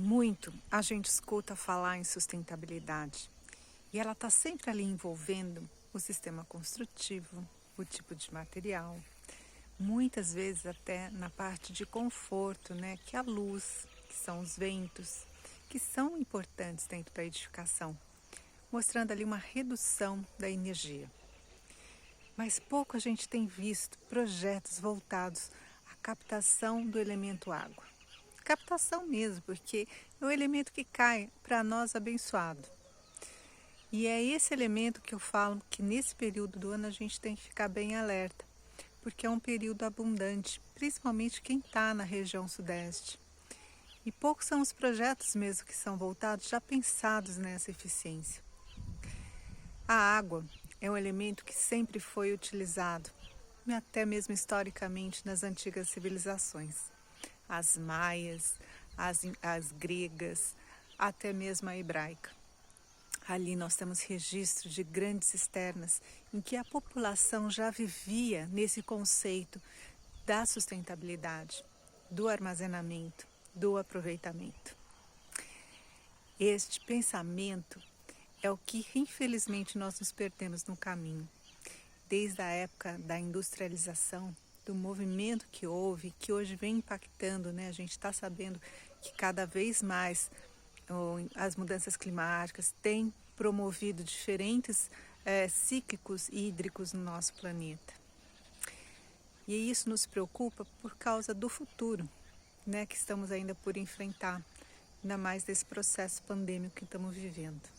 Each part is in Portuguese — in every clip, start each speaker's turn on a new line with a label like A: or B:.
A: Muito a gente escuta falar em sustentabilidade e ela está sempre ali envolvendo o sistema construtivo, o tipo de material, muitas vezes até na parte de conforto, né? Que é a luz, que são os ventos, que são importantes dentro da edificação, mostrando ali uma redução da energia. Mas pouco a gente tem visto projetos voltados à captação do elemento água. Captação mesmo, porque é o elemento que cai para nós abençoado. E é esse elemento que eu falo que nesse período do ano a gente tem que ficar bem alerta, porque é um período abundante, principalmente quem está na região sudeste. E poucos são os projetos mesmo que são voltados, já pensados nessa eficiência. A água é um elemento que sempre foi utilizado, até mesmo historicamente nas antigas civilizações. As maias, as gregas, até mesmo a hebraica. Ali nós temos registros de grandes cisternas em que a população já vivia nesse conceito da sustentabilidade, do armazenamento, do aproveitamento. Este pensamento é o que infelizmente nós nos perdemos no caminho. Desde a época da industrialização, do movimento que houve, que hoje vem impactando, né? A gente está sabendo que cada vez mais as mudanças climáticas têm promovido diferentes cíclicos hídricos no nosso planeta. E isso nos preocupa por causa do futuro, né? Que estamos ainda por enfrentar, ainda mais desse processo pandêmico que estamos vivendo.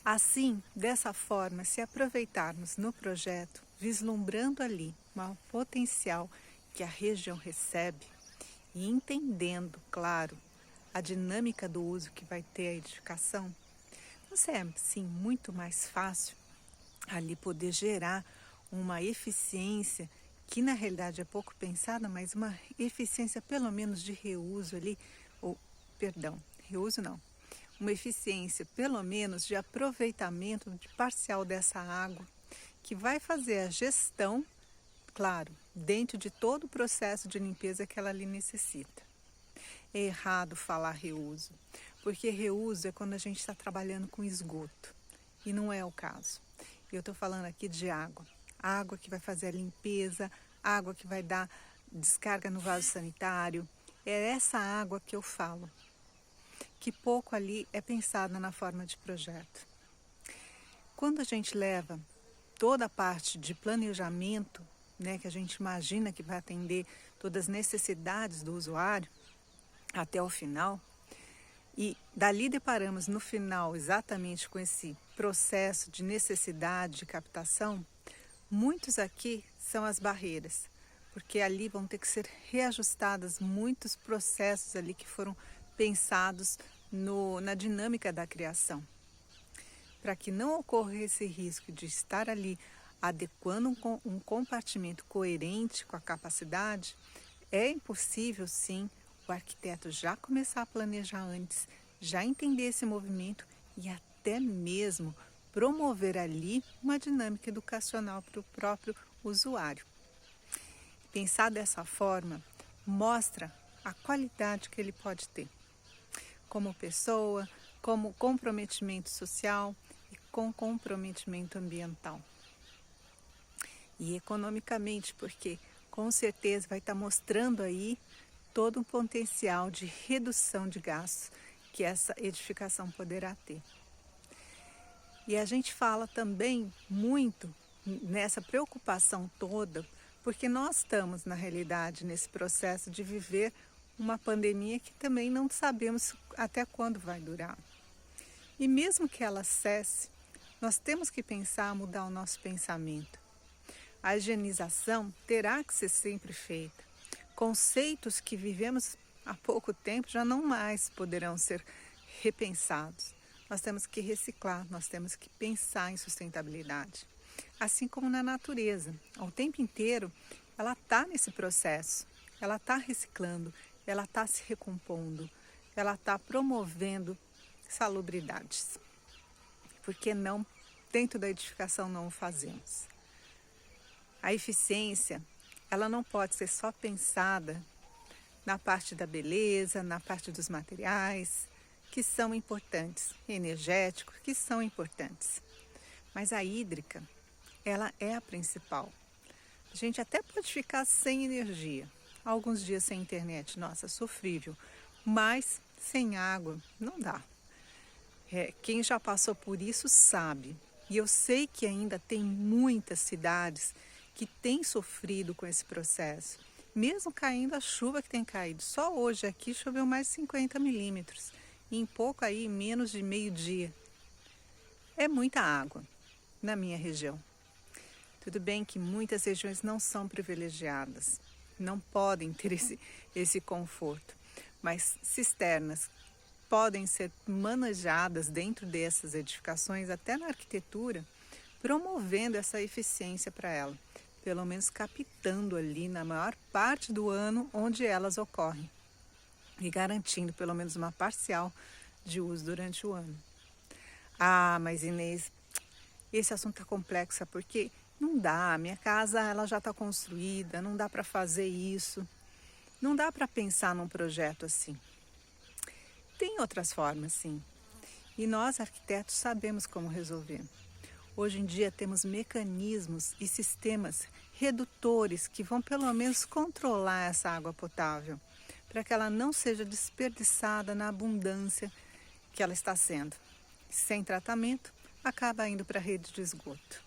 A: Assim, dessa forma, se aproveitarmos no projeto, vislumbrando ali um potencial que a região recebe e entendendo, claro, a dinâmica do uso que vai ter a edificação, não é, sim, muito mais fácil ali poder gerar uma eficiência que na realidade é pouco pensada, mas uma eficiência pelo menos de reuso ali, reuso não, uma eficiência pelo menos de aproveitamento de parcial dessa água, que vai fazer a gestão, claro, dentro de todo o processo de limpeza que ela ali necessita. É errado falar reuso, porque reuso é quando a gente está trabalhando com esgoto, e não é o caso. Eu estou falando aqui de água, água que vai fazer a limpeza, água que vai dar descarga no vaso sanitário, é essa água que eu falo, que pouco ali é pensada na forma de projeto. Quando a gente leva toda a parte de planejamento, né, que a gente imagina que vai atender todas as necessidades do usuário até o final, e dali deparamos no final exatamente com esse processo de necessidade de captação, muitos aqui são as barreiras, porque ali vão ter que ser reajustadas muitos processos ali que foram pensados na dinâmica da criação. Para que não ocorra esse risco de estar ali adequando um compartimento coerente com a capacidade, é impossível sim o arquiteto já começar a planejar antes, já entender esse movimento e até mesmo promover ali uma dinâmica educacional para o próprio usuário. Pensar dessa forma mostra a qualidade que ele pode ter como pessoa, como comprometimento social e com comprometimento ambiental. E economicamente, porque com certeza vai estar mostrando aí todo um potencial de redução de gastos que essa edificação poderá ter. E a gente fala também muito nessa preocupação toda, porque nós estamos, na realidade, nesse processo de viver uma pandemia que também não sabemos até quando vai durar. E mesmo que ela cesse, nós temos que pensar, mudar o nosso pensamento. A higienização terá que ser sempre feita. Conceitos que vivemos há pouco tempo já não mais poderão ser repensados. Nós temos que reciclar, nós temos que pensar em sustentabilidade. Assim como na natureza, ao tempo inteiro ela está nesse processo, ela está reciclando, ela está se recompondo, ela está promovendo salubridades. Por que não, dentro da edificação, não o fazemos? A eficiência, ela não pode ser só pensada na parte da beleza, na parte dos materiais, que são importantes, energéticos, que são importantes. Mas a hídrica, ela é a principal. A gente até pode ficar sem energia, alguns dias sem internet, nossa, sofrível, mas sem água não dá. Quem já passou por isso sabe, e eu sei que ainda tem muitas cidades que têm sofrido com esse processo, mesmo caindo a chuva que tem caído. Só hoje aqui choveu mais de 50 milímetros, e em pouco aí, menos de meio-dia. É muita água na minha região. Tudo bem que muitas regiões não são privilegiadas, não podem ter esse conforto, mas cisternas podem ser manejadas dentro dessas edificações, até na arquitetura, promovendo essa eficiência para ela, pelo menos captando ali na maior parte do ano onde elas ocorrem e garantindo pelo menos uma parcial de uso durante o ano. Ah, mas Inês, esse assunto é complexo porque não dá, a minha casa ela já está construída, não dá para fazer isso, não dá para pensar num projeto assim. Tem outras formas, sim, e nós arquitetos sabemos como resolver. Hoje em dia temos mecanismos e sistemas redutores que vão pelo menos controlar essa água potável, para que ela não seja desperdiçada na abundância que ela está sendo. Sem tratamento, acaba indo para a rede de esgoto.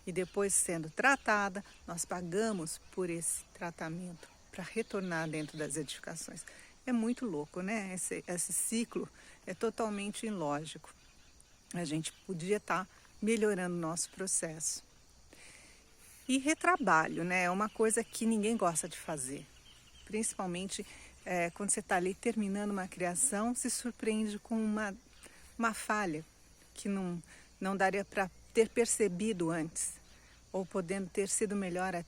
A: E depois sendo tratada, nós pagamos por esse tratamento para retornar dentro das edificações. É muito louco, né? Esse ciclo é totalmente ilógico. A gente podia estar melhorando o nosso processo. E retrabalho, né? É uma coisa que ninguém gosta de fazer. Principalmente quando você está ali terminando uma criação, se surpreende com uma falha que não daria para ter percebido antes, ou podendo ter sido melhor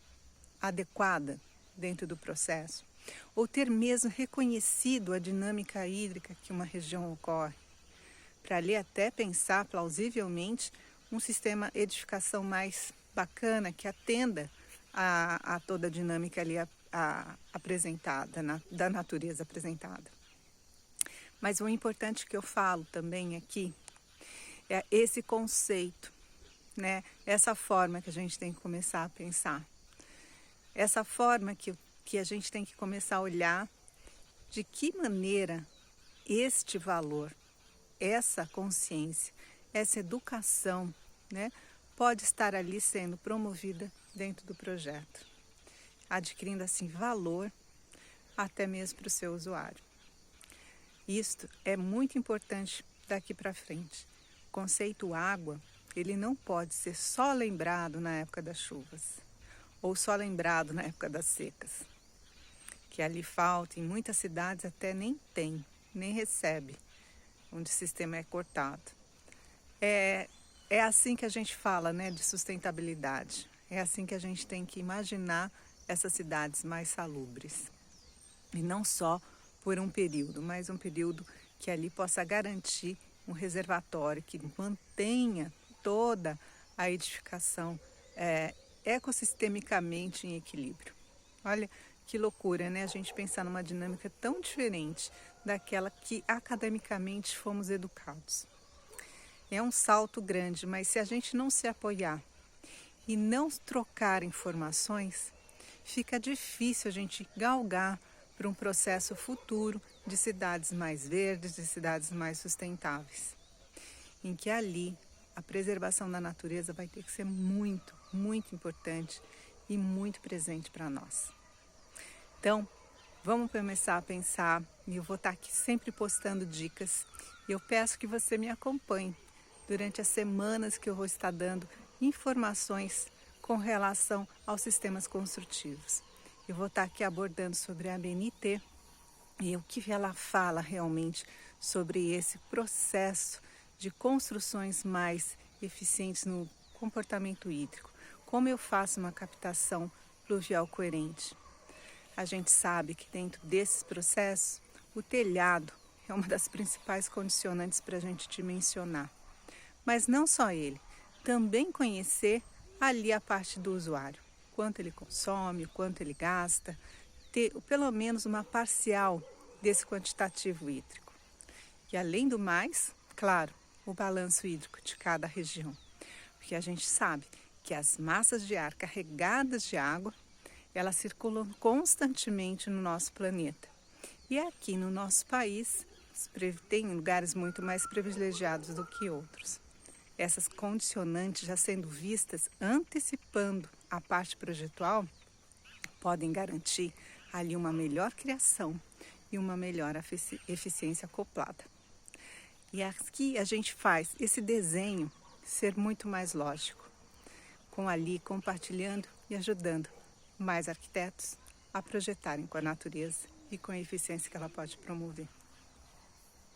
A: adequada dentro do processo, ou ter mesmo reconhecido a dinâmica hídrica que uma região ocorre, para ali até pensar plausivelmente um sistema de edificação mais bacana, que atenda a toda a dinâmica ali apresentada, da natureza apresentada. Mas o importante que eu falo também aqui é esse conceito, né? Essa forma que a gente tem que começar a pensar. Essa forma que a gente tem que começar a olhar de que maneira este valor, essa consciência, essa educação, né, pode estar ali sendo promovida dentro do projeto, adquirindo assim valor até mesmo para o seu usuário. Isto é muito importante daqui para frente. O conceito água, ele não pode ser só lembrado na época das chuvas, ou só lembrado na época das secas, que ali falta, em muitas cidades até nem tem, nem recebe, onde o sistema é cortado. É assim que a gente fala, né, de sustentabilidade. É assim que a gente tem que imaginar essas cidades mais salubres. E não só por um período, mas um período que ali possa garantir um reservatório que mantenha toda a edificação ecossistemicamente em equilíbrio. Olha que loucura, né? A gente pensar numa dinâmica tão diferente daquela que academicamente fomos educados. É um salto grande, mas se a gente não se apoiar e não trocar informações, fica difícil a gente galgar para um processo futuro de cidades mais verdes, de cidades mais sustentáveis, em que ali a preservação da natureza vai ter que ser muito, muito importante e muito presente para nós. Então, vamos começar a pensar, e eu vou estar aqui sempre postando dicas, e eu peço que você me acompanhe durante as semanas que eu vou estar dando informações com relação aos sistemas construtivos. Eu vou estar aqui abordando sobre a ABNT e o que ela fala realmente sobre esse processo de construções mais eficientes no comportamento hídrico. Como eu faço uma captação pluvial coerente? A gente sabe que dentro desses processos, o telhado é uma das principais condicionantes para a gente dimensionar. Mas não só ele, também conhecer ali a parte do usuário. Quanto ele consome, quanto ele gasta, ter pelo menos uma parcial desse quantitativo hídrico. E além do mais, claro, o balanço hídrico de cada região. Porque a gente sabe que as massas de ar carregadas de água, elas circulam constantemente no nosso planeta. E aqui no nosso país, tem lugares muito mais privilegiados do que outros. Essas condicionantes já sendo vistas antecipando a parte projetual, podem garantir ali uma melhor criação e uma melhor eficiência acoplada. E aqui a gente faz esse desenho ser muito mais lógico, com ali compartilhando e ajudando mais arquitetos a projetarem com a natureza e com a eficiência que ela pode promover.